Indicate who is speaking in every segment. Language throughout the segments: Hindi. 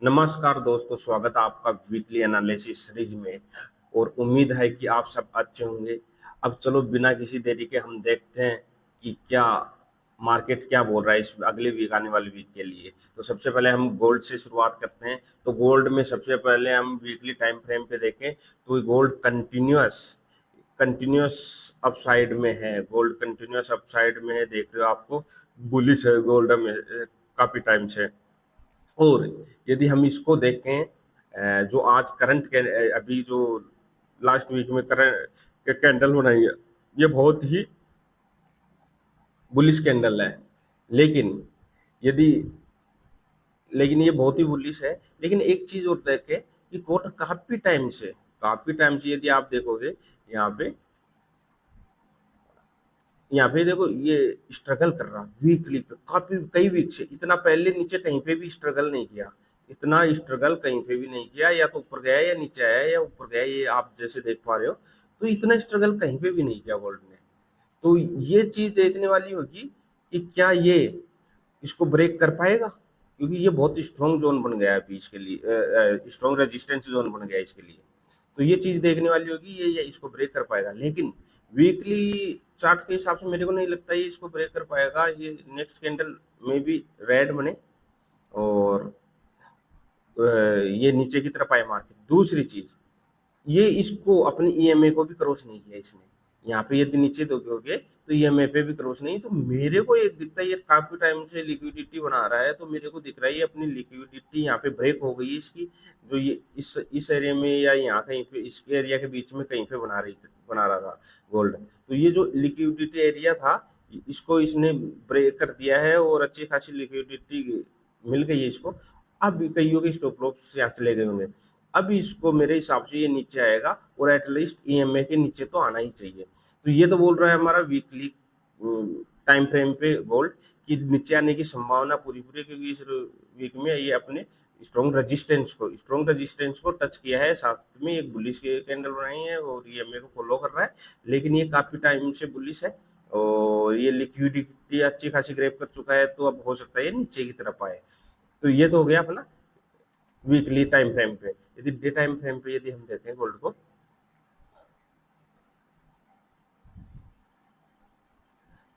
Speaker 1: नमस्कार दोस्तों, स्वागत है आपका वीकली एनालिसिस सीरीज में। और उम्मीद है कि आप सब अच्छे होंगे। अब चलो बिना किसी देरी के हम देखते हैं कि क्या मार्केट क्या बोल रहा है इस अगले वीक, आने वाले वीक के लिए। तो सबसे पहले हम गोल्ड से शुरुआत करते हैं। तो गोल्ड में सबसे पहले हम वीकली टाइम फ्रेम पे देखें तो गोल्ड कंटिन्यूअस कंटिन्यूअस अपसाइड में है। गोल्ड कंटिन्यूअस अपसाइड में है, देख रहे हो आपको। बुलिश है गोल्ड में काफी टाइम से। और यदि हम इसको देखें, जो आज करंट के अभी जो लास्ट वीक में करंट कैंडल बनाई है, ये बहुत ही बुलिश कैंडल है। लेकिन यदि लेकिन ये बहुत ही बुलिश है। लेकिन एक चीज और देखें कि कोर्ट काफी टाइम से यदि आप देखोगे, यहाँ पे यहाँ पे देखो ये स्ट्रगल कर रहा वीकली पे, काफी कई वीक से। इतना पहले नीचे कहीं पे भी स्ट्रगल नहीं किया। इतना स्ट्रगल कहीं पे भी नहीं किया, या तो ऊपर गया या नीचे आया या ऊपर गया, ये आप जैसे देख पा रहे हो। तो इतना स्ट्रगल कहीं पे भी नहीं किया गोल्ड ने। तो ये चीज देखने वाली होगी कि क्या ये इसको ब्रेक कर पाएगा, क्योंकि ये बहुत स्ट्रॉन्ग जोन बन गया है अभी इसके लिए, स्ट्रॉन्ग रेजिस्टेंस जोन बन गया है इसके लिए। तो ये चीज देखने वाली होगी, ये इसको ब्रेक कर पाएगा। लेकिन वीकली चार्ट के हिसाब से मेरे को नहीं लगता ये इसको ब्रेक कर पाएगा। ये नेक्स्ट कैंडल में भी रेड बने और ये नीचे की तरफ आए मार्केट। दूसरी चीज, ये इसको अपनी ईएमए को भी क्रॉस नहीं किया इसने। यहाँ पे यदि नीचे देखोगे तो ईएमए पे भी क्रॉस नहीं। तो मेरे को एक दिखता है ये काफी टाइम से लिक्विडिटी बना रहा है। तो मेरे को दिख रहा है ये अपनी लिक्विडिटी यहाँ पे ब्रेक हो गई है इसकी। जो ये इस एरिया में या यहाँ कहीं पे इसके एरिया के बीच में कहीं पे बना रहा था गोल्ड। तो ये जो लिक्विडिटी एरिया था, इसको इसने ब्रेक कर दिया है और अच्छी खासी लिक्विडिटी मिल गई है इसको। अब कईयों के स्टॉप लॉस यहाँ चले गए होंगे। अब इसको मेरे हिसाब से ये नीचे आएगा और एटलीस्ट ईएमए के नीचे तो आना ही चाहिए। तो ये तो बोल रहा है हमारा वीकली टाइम फ्रेम पे गोल्ड कि नीचे आने की संभावना पूरी पूरी, क्योंकि इस वीक में ये अपने स्ट्रॉन्ग रेजिस्टेंस को टच किया है। साथ में एक बुलिश के कैंडल बनाई है और ईएमए को फॉलो कर रहा है। लेकिन ये काफी टाइम से बुलिश है और ये लिक्विडिटी अच्छी खासी ग्रैब कर चुका है। तो अब हो सकता है ये नीचे की तरफ आए। तो ये तो हो गया अपना वीकली टाइम फ्रेम पे। यदि डे टाइम फ्रेम पे यदि हम देखें गोल्ड को,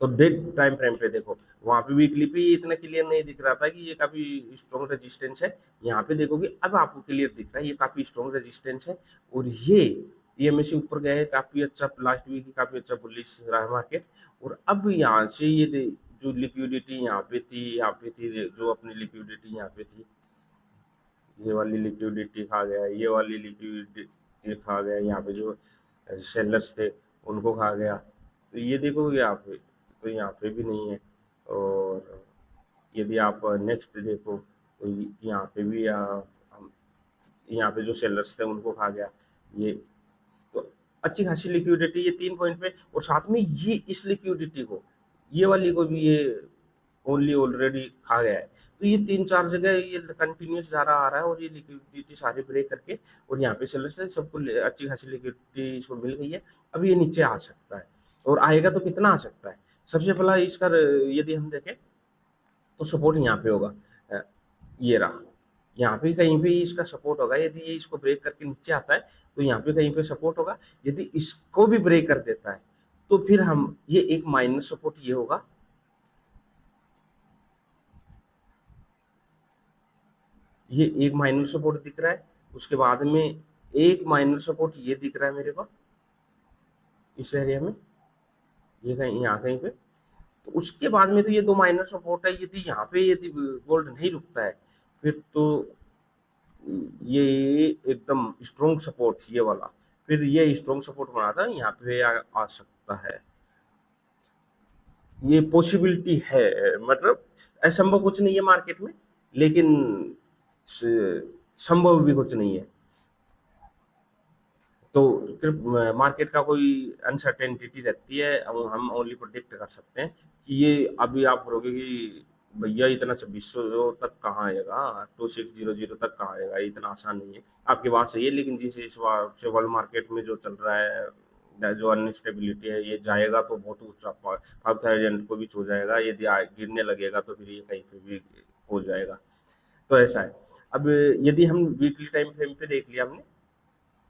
Speaker 1: तो डे टाइम फ्रेम पे देखो, वहां पे वीकली पे ये इतना क्लियर नहीं दिख रहा था कि ये काफी स्ट्रॉन्ग रेजिस्टेंस है। यहाँ पे देखोगे अब आपको क्लियर दिख रहा है ये काफी स्ट्रॉन्ग रेजिस्टेंस है। और ये में से ऊपर गए हैं काफी अच्छा। लास्ट वीक ही काफी अच्छा बुलिश रहा है मार्केट। और अब यहाँ से ये जो लिक्विडिटी यहाँ पे थी, जो अपनी लिक्विडिटी यहाँ पे थी, ये वाली लिक्विडिटी खा गया, ये वाली लिक्विडिटी खा गया, यहाँ पे जो सेलर्स थे उनको खा गया। तो ये देखो यहाँ पे, तो यहाँ पे भी नहीं है। और यदि आप नेक्स्ट देखो तो यहाँ पे भी यहाँ पे जो सेलर्स थे उनको खा गया ये। तो अच्छी खासी लिक्विडिटी ये 3 पॉइंट पे। और साथ में ये इस लिक्विडिटी को, ये वाली को भी ये ओनली ऑलरेडी खा गया है। तो ये 3-4 जगह ये कंटिन्यूस जा रहा आ रहा है और ये लिक्विडिटी सारी ब्रेक करके, और यहाँ पे सेलर्स है सबको अच्छी खासी लिक्विडिटी इसको मिल गई है। अब ये नीचे आ सकता है और आएगा तो कितना आ सकता है। सबसे पहला इसका यदि हम देखें तो सपोर्ट यहाँ पे होगा, अ, ये रहा। यहाँ पे कहीं पे इसका सपोर्ट होगा। यदि ये इसको ब्रेक करके नीचे आता है तो यहाँ पे कहीं पे सपोर्ट होगा। यदि इसको भी ब्रेक कर देता है तो फिर हम ये एक माइनर सपोर्ट ये होगा। ये एक माइनर सपोर्ट दिख रहा है। उसके बाद में एक माइनर सपोर्ट ये दिख रहा है मेरे को इस एरिया में, ये कहीं यहाँ कहीं पे। तो उसके बाद में तो ये 2 माइनर सपोर्ट है। यदि गोल्ड नहीं रुकता है फिर तो ये एकदम स्ट्रॉन्ग सपोर्ट ये वाला, फिर ये स्ट्रॉन्ग सपोर्ट बनाता है, यहाँ पे आ सकता है। ये पॉसिबिलिटी है, मतलब असंभव कुछ नहीं है मार्केट में। लेकिन संभव भी कुछ नहीं है। तो मार्केट का कोई अनसर्टेनिटी रहती है, हम ओनली प्रोडिक्ट कर सकते हैं कि ये अभी आप बोलोगे कि भैया इतना 2600 तक कहाँ आएगा, 2600 तक कहाँ आएगा, इतना आसान नहीं है। आपकी बात सही है। लेकिन जिस इस बार से वर्ल्ड मार्केट में जो चल रहा है, जो अनस्टेबिलिटी है, ये जाएगा तो बहुत ऊंचा 5000 को भी छू जाएगा। यदि गिरने लगेगा तो फिर ये कहीं पे भी हो जाएगा। तो ऐसा है। अब यदि हम वीकली टाइम फ्रेम पे देख लिया हमने,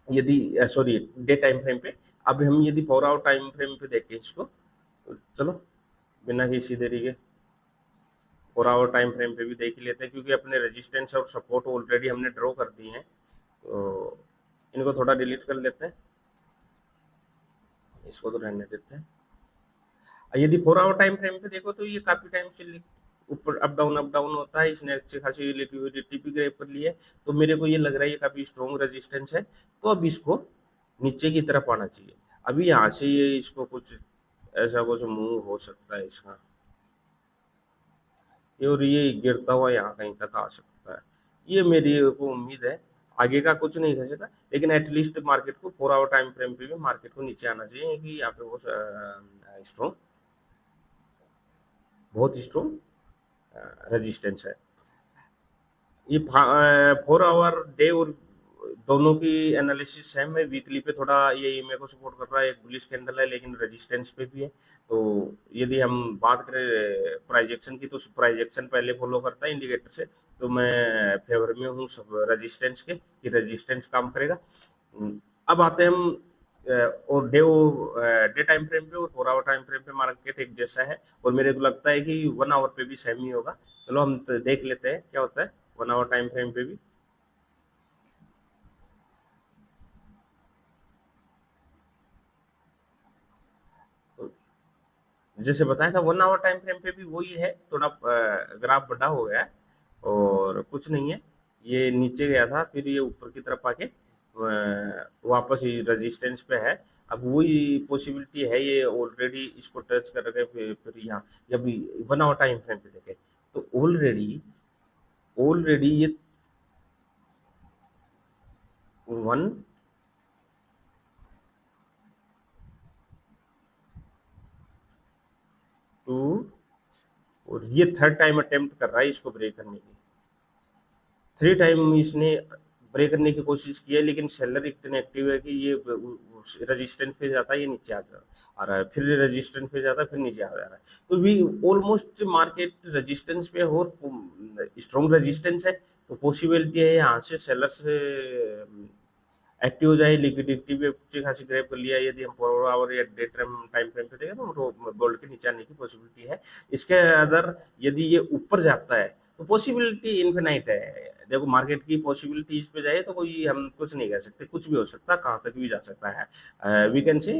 Speaker 1: यदि सॉरी डे टाइम फ्रेम पे, अब हम यदि 4 आवर टाइम फ्रेम पे देखें इसको, तो चलो बिना किसी देरी के 4 आवर टाइम फ्रेम पे भी देख ही लेते हैं, क्योंकि अपने रेजिस्टेंस और सपोर्ट ऑलरेडी हमने ड्रॉ कर दिए हैं। तो इनको थोड़ा डिलीट कर लेते हैं, इसको तो रहने देते हैं। यदि 4 आवर टाइम फ्रेम पे देखो तो ये काफी टाइम से ऊपर अप डाउन होता है, इसने अच्छी खासी लिक्विडिटी भी ग्रैब कर ली है। तो मेरे को ये लग रहा है ये काफी स्ट्रॉन्ग रेजिस्टेंस है, तो अब इसको नीचे की तरफ आना चाहिए। अभी यहाँ से ये इसको कुछ ऐसा कुछ मूव हो सकता है इसका, और ये गिरता हुआ यहाँ कहीं तक आ सकता है, ये मेरी को उम्मीद है। आगे का कुछ नहीं कर सकता, लेकिन एटलीस्ट मार्केट को 4 आवर टाइम फ्रेम पे भी मार्केट को नीचे आना चाहिए, कि यहाँ पे वो स्ट्रॉन्ग, बहुत स्ट्रॉन्ग रेजिस्टेंस है। ये 4 आवर डे और दोनों की एनालिसिस है। मैं वीकली पे थोड़ा ये मेरे को सपोर्ट कर रहा है, एक बुलिश कैंडल है लेकिन रेजिस्टेंस पे भी है। तो यदि हम बात करें प्राइजेक्शन की, तो प्राइजेक्शन पहले फॉलो करता है इंडिकेटर से, तो मैं फेवर में हूँ सब रेजिस्टेंस के, कि रेजिस्टेंस काम करेगा। अब आते हैं हम और डे टाइम फ्रेम पे और 4 आवर टाइम फ्रेम पे मार्केट एक जैसा है, और मेरे को लगता है कि 1 आवर पे भी सेम ही होगा। चलो हम देख लेते हैं क्या होता है 1 आवर टाइम फ्रेम पे भी। तो जैसे बताया था 1 आवर टाइम फ्रेम पे भी वही है, थोड़ा ग्राफ बड़ा हो गया है और कुछ नहीं है। ये नीचे गया था, फिर ये ऊपर की तरफ आके वापस ही रेजिस्टेंस पे है। अब वही पॉसिबिलिटी है, ये ऑलरेडी इसको टच करके फिर यहाँ जब 1 आवर टाइम फ्रेम पे देखे, तो ऑलरेडी ऑलरेडी ये 1 2 और ये थर्ड टाइम अटेम्प्ट कर रहा है इसको ब्रेक करने की। 3 टाइम इसने ब्रेक करने की कोशिश की है, लेकिन सेलर इतने एक्टिव है कि ये रेजिस्टेंस पे जाता है, ये नीचे आ रहा है, फिर रेजिस्टेंस पे जाता है, फिर नीचे आ जा रहा है। तो वी ऑलमोस्ट मार्केट रेजिस्टेंस पे और स्ट्रॉन्ग रेजिस्टेंस है, तो पॉसिबिलिटी है यहाँ से सेलर से एक्टिव हो जाए, लिक्विडिटी भी अच्छी खासी ग्रैब कर लिया। यदि हम 4 आवर या डे टाइम फ्रेम पे देखें तो गोल्ड के नीचे आने की पॉसिबिलिटी है। इसके अदर यदि ये ऊपर जाता है तो पॉसिबिलिटी इनफिनाइट है। देखो मार्केट की पॉसिबिलिटी इस पे जाए तो कोई हम कुछ नहीं कह सकते, कुछ भी हो सकता है, कहाँ तक भी जा सकता है। We can say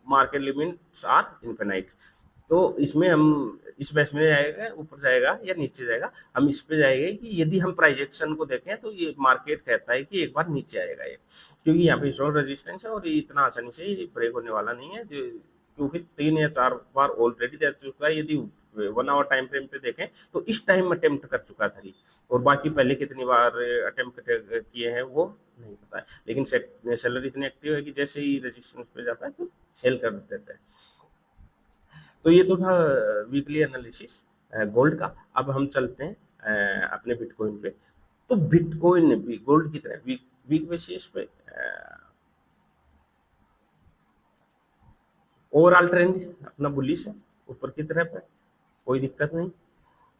Speaker 1: market limits are infinite. तो इसमें हम इस बेस में जाएगा, ऊपर जाएगा या नीचे जाएगा, हम इस पे जाएंगे कि यदि हम प्राइजेक्शन को देखें तो ये मार्केट कहता है कि एक बार नीचे आएगा ये, क्योंकि यहाँ पे स्ट्रॉन्ग रेजिस्टेंस है और ये इतना आसानी से ये ब्रेक होने वाला नहीं है, क्योंकि 3 या 4 बार ऑलरेडी दे चुका है। यदि 1 आवर टाइम फ्रेम पे देखें तो इस टाइम अटेम्प्ट कर चुका था ये, और बाकी पहले कितनी बार अटेम्प्ट किए हैं वो नहीं पता है, लेकिन सेलर इतने एक्टिव है कि जैसे ही रेजिस्टेंस पे जाता है तो सेल कर देते हैं। तो ये तो था वीकली एनालिसिस गोल्ड का। अब हम चलते हैं अपने बिटकॉइन पे। तो बिटकॉइन भी गोल्ड की तरह वीक वीक बेसिस पे ओवरऑल ट्रेंड अपना बुलिश है, ऊपर की तरफ है, कोई दिक्कत नहीं।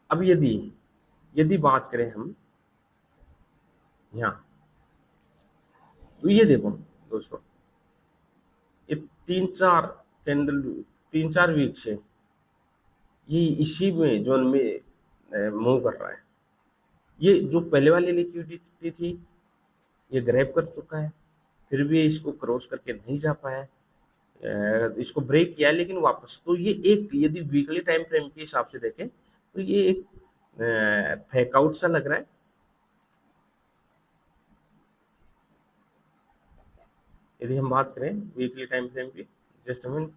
Speaker 1: अब यदि यदि बात करें हम यहाँ, तो ये देखो दोस्तों, ये 3 4 कैंडल 3 4 वीक से ये इसी में जोन में मूव कर रहा है। ये जो पहले वाली लिक्विडिटी थी ये ग्रैब कर चुका है, फिर भी इसको क्रॉस करके नहीं जा पाया है। इसको ब्रेक किया लेकिन वापस, तो ये एक यदि वीकली टाइम फ्रेम के हिसाब से देखें तो ये एक फेक आउट सा लग रहा है। यदि हम बात करें वीकली टाइम फ्रेम की, जस्ट मिनट,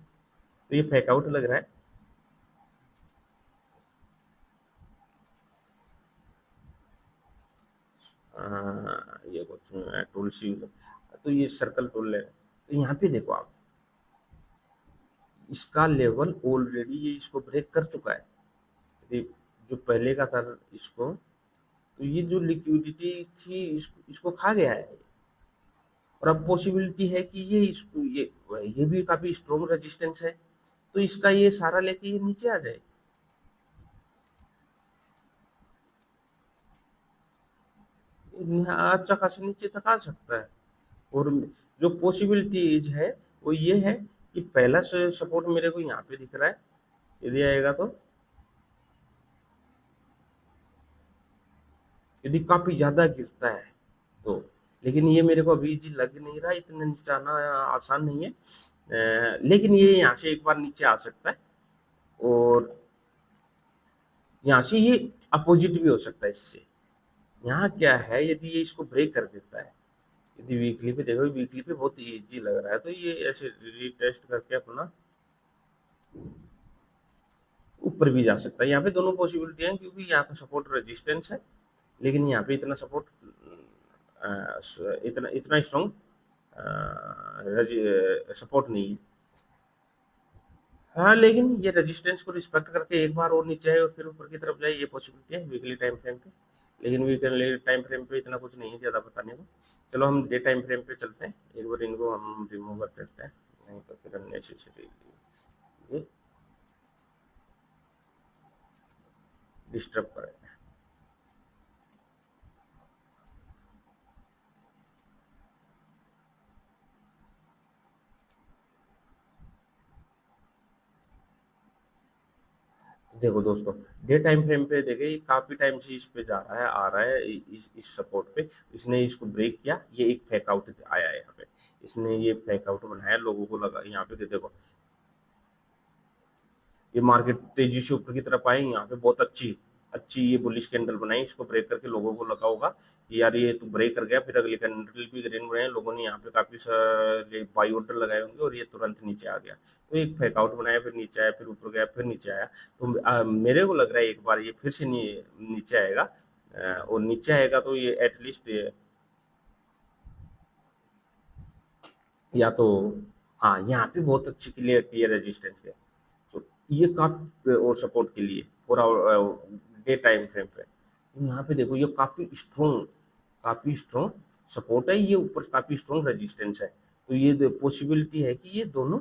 Speaker 1: तो ये फेक आउट लग रहा है। ये कुछ टूल्स यूज, तो ये सर्कल टूल है, तो यहाँ पे देखो आप, इसका लेवल ऑलरेडी ये इसको ब्रेक कर चुका है। यदि जो पहले का था इसको, तो ये जो लिक्विडिटी थी इसको खा गया है, और अब पॉसिबिलिटी है कि ये इसको ये भी काफी स्ट्रॉन्ग रेजिस्टेंस है, तो इसका ये सारा लेके ये नीचे आ जाए। अच्छा खासा नीचे तक आ सकता है। और जो पॉसिबिलिटीज है वो ये है कि पहला सपोर्ट मेरे को यहाँ पे दिख रहा है, यदि आएगा तो, यदि काफी ज्यादा गिरता है तो। लेकिन ये मेरे को अभी जी लग नहीं रहा, इतना नीचे आना आसान नहीं है। लेकिन ये यहाँ से एक बार नीचे आ सकता है, और यहाँ से ये अपोजिट भी हो सकता है इससे। यहाँ क्या है, यदि ये इसको ब्रेक कर देता है, यदि वीकली पे देखो, वीकली पे बहुत इजी लग रहा है, तो ये ऐसे रीटेस्ट करके अपना ऊपर भी जा सकता है। यहाँ पे दोनों पॉसिबिलिटी हैं, क्योंकि यहाँ का सपोर्ट रेजिस्टेंस है, लेकिन यहाँ पे इतना सपोर्ट, इतना इतना स्ट्रॉन्ग सपोर्ट नहीं है। हाँ, लेकिन ये रेजिस्टेंस को रिस्पेक्ट करके एक बार और नीचे आए और फिर ऊपर की तरफ जाए, ये पॉसिबिलिटी है वीकली टाइम फ्रेम पे। लेकिन वीकली टाइम फ्रेम पे इतना कुछ नहीं है ज़्यादा बताने को। चलो हम डे टाइम फ्रेम पे चलते हैं, एक बार इनको हम रिमूव कर देते हैं, नहीं तो फिर अननेसेसरी ये डिस्टर्ब करेगा। देखो दोस्तों, डे टाइम फ्रेम पे देखिए, ये काफी टाइम से इस पे जा रहा है, आ रहा है, इस सपोर्ट पे। इसने इसको ब्रेक किया, ये एक फेक आउट आया है यहाँ पे। इसने ये फेक आउट बनाया, लोगों को लगा यहाँ पे कि देखो ये मार्केट तेजी से ऊपर की तरफ आई, यहाँ पे बहुत अच्छी अच्छी ये बुलिश कैंडल बनाई, इसको ब्रेक करके लोगों को लगा होगा कि यार ये तो ब्रेक कर गया, फिर अगली कैंडल भी ग्रीन बनाए, लोगों ने यहाँ पे काफी सारे बाई ऑर्डर लगाए होंगे और ये तुरंत नीचे आ गया। तो एक फेकआउट बनाया, फिर नीचे आया, फिर ऊपर गया, फिर नीचे आया। तो मेरे को लग रहा है एक बार ये फिर से नीचे आएगा। और नीचे आएगा तो ये एटलीस्ट, या तो, हाँ, यहाँ पे बहुत अच्छी क्लियरिटी है रेजिस्टेंस है। तो ये काफी और सपोर्ट के लिए पूरा डे टाइम फ्रेम पे, यहाँ पे देखो, ये काफी स्ट्रोंग सपोर्ट है, ये ऊपर काफी स्ट्रोंग रेजिस्टेंस है। तो ये पॉसिबिलिटी है कि ये दोनों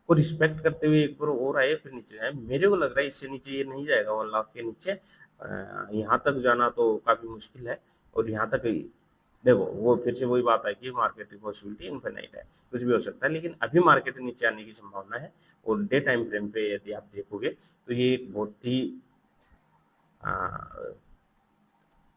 Speaker 1: को रिस्पेक्ट करते हुए एक बार और आए, फिर नीचे जाए। मेरे को लग रहा है इससे नीचे ये नहीं जाएगा, 1 लाख के नीचे। यहाँ तक जाना तो काफी मुश्किल है। और यहाँ तक देखो, वो फिर से वही बात है कि मार्केट की पॉसिबिलिटी इनफिनाइट है, कुछ भी हो सकता है, लेकिन अभी मार्केट नीचे आने की संभावना है। और डे टाइम फ्रेम पे यदि आप देखोगे तो ये एक बहुत ही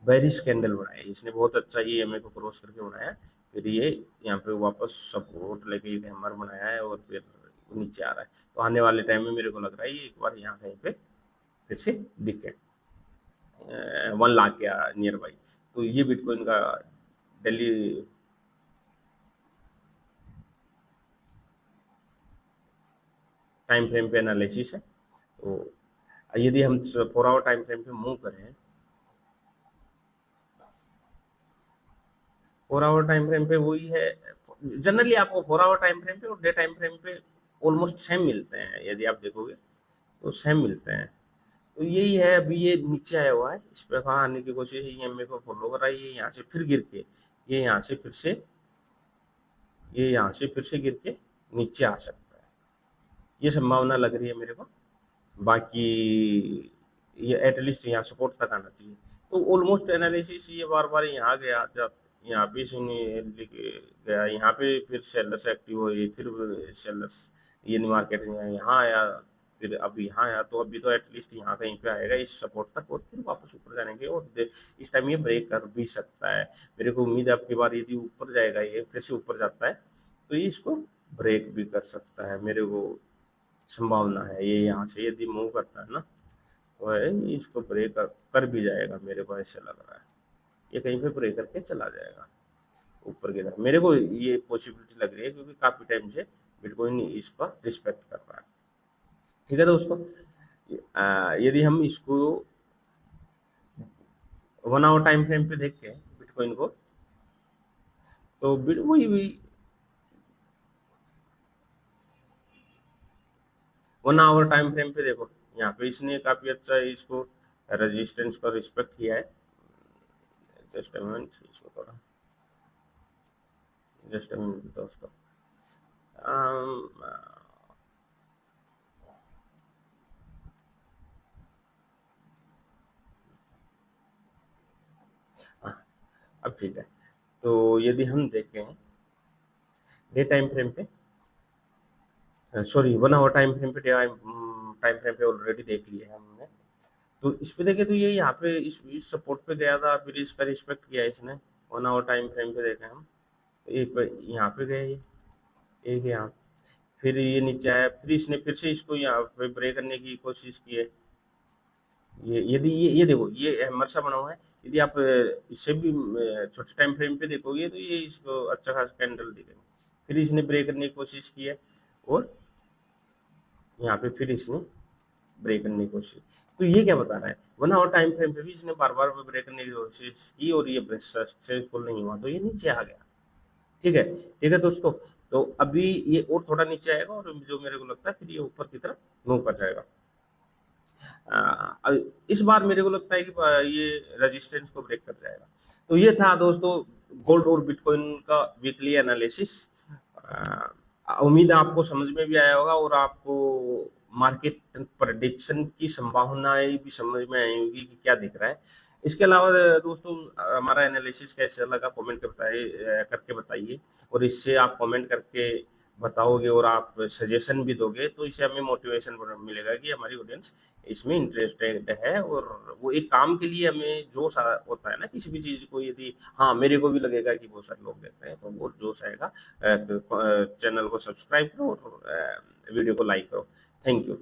Speaker 1: बेरिश कैंडल बनाया है इसने, बहुत अच्छा ईएमए को क्रॉस करके बनाया। फिर ये यहाँ पे वापस सपोर्ट लेके एक हैमर बनाया है, और फिर नीचे आ रहा है। तो आने वाले टाइम में मेरे को लग रहा है ये एक बार यहाँ कहीं पे फिर से दिखे, 1 लाख के नियर बाई। तो ये बिटकॉइन का डेली टाइम फ्रेम पे एनालिसिस है। तो यदि हम 4 आवर टाइम फ्रेम पे मूव करें, 4 आवर टाइम फ्रेम पे वही है। जनरली आपको 4 आवर टाइम फ्रेम पे और डे टाइम फ्रेम पे ऑलमोस्ट सेम मिलते हैं, यदि आप देखोगे तो सेम मिलते हैं। तो यही है, अभी ये नीचे आया हुआ है, इस पे कहाँ आने की कोशिश है, ईएमए को फॉलो कर रहा है, ये यहाँ से फिर गिर के, ये यहाँ से फिर से ये यहाँ से फिर से गिर के नीचे आ सकता है, ये संभावना लग रही है मेरे को। बाकी ये एटलीस्ट यहाँ सपोर्ट तक आना चाहिए। तो ऑलमोस्ट एनालिसिस ये बार बार यहाँ गया, जब यहाँ पे गया, यहाँ पे फिर सेलर्स एक्टिव हुए, फिर सेलर्स, ये मार्केट यहाँ आया, फिर अब यहाँ आया, तो अभी तो एटलीस्ट यहाँ कहीं पे आएगा इस सपोर्ट तक, और फिर वापस ऊपर जानेंगे, और इस टाइम ये ब्रेक कर भी सकता है। मेरे को उम्मीद है अब की बार यदि ऊपर जाएगा, ये फिर से ऊपर जाता है, तो ये इसको ब्रेक भी कर सकता है, मेरे को संभावना है। ये यहाँ से यदि मूव करता है ना, तो है ये इसको ब्रेक कर भी जाएगा, मेरे को ऐसे लग रहा है। ये कहीं पे ब्रेक करके चला जाएगा ऊपर की तरफ, मेरे को ये पॉसिबिलिटी लग रही है, क्योंकि काफी टाइम से बिटकॉइन इसका रिस्पेक्ट कर रहा है। ठीक है दोस्तों, यदि हम इसको 1 आवर टाइम फ्रेम पे देख के बिटकॉइन को, तो वही वही 1 आवर टाइम फ्रेम पे देखो, यहाँ पे इसने काफी अच्छा इसको रेजिस्टेंस का रिस्पेक्ट किया है। जस्ट अ मिनट, इसको थोड़ा, जस्ट अ मिनट दोस्तों। अम, हाँ, अब ठीक है। तो यदि हम देखें डे टाइम फ्रेम पे, सॉरी 1 आवर टाइम फ्रेम पे, टाइम फ्रेम पे ऑलरेडी देख लिए हैं हमने। तो इस पे देखें तो ये यहाँ पे इस सपोर्ट पे गया था, फिर इसका रिस्पेक्ट किया इसने। 1 आवर टाइम फ्रेम पे देखें हम, एक पे यहाँ पे गए ये, एक यहाँ, फिर ये नीचे आया, फिर इसने फिर से इसको यहाँ पे ब्रेक करने की कोशिश की है। ये यदि ये देखो ये हैमर सा बना हुआ है, यदि आप इससे भी छोटे टाइम फ्रेम पे देखोगे तो ये इसको अच्छा खासा कैंडल दिखेगा। फिर इसने ब्रेक करने की कोशिश की है, और यहाँ पे फिर इसने ब्रेक करने की कोशिश। तो ये क्या बता रहा है, 1 आवर टाइम फ्रेम पे भी इसने बार बार ब्रेक करने की कोशिश की और ये सक्सेसफुल नहीं हुआ, तो ये नीचे आ गया। ठीक है दोस्तों। तो अभी ये और थोड़ा नीचे आएगा, और जो मेरे को लगता है फिर ये ऊपर की तरफ मूव कर जाएगा। इस बार मेरे को लगता है कि ये रेजिस्टेंस को ब्रेक कर जाएगा। तो ये था दोस्तों गोल्ड और बिटकॉइन का वीकली एनालिसिस। उम्मीद है आपको समझ में भी आया होगा, और आपको मार्केट प्रेडिक्शन की संभावनाएं भी समझ में आई होगी कि क्या दिख रहा है। इसके अलावा दोस्तों हमारा एनालिसिस कैसा लगा कमेंट करके बताइए, और इससे आप कमेंट करके बताओगे और आप सजेशन भी दोगे, तो इससे हमें मोटिवेशन मिलेगा कि हमारी ऑडियंस इसमें इंटरेस्टेड है, और वो एक काम के लिए हमें जोश होता है ना किसी भी चीज़ को। यदि हाँ मेरे को भी लगेगा कि बहुत सारे लोग देख रहे हैं, तो वो जोश आएगा। चैनल को सब्सक्राइब करो और वीडियो को लाइक करो। Thank you.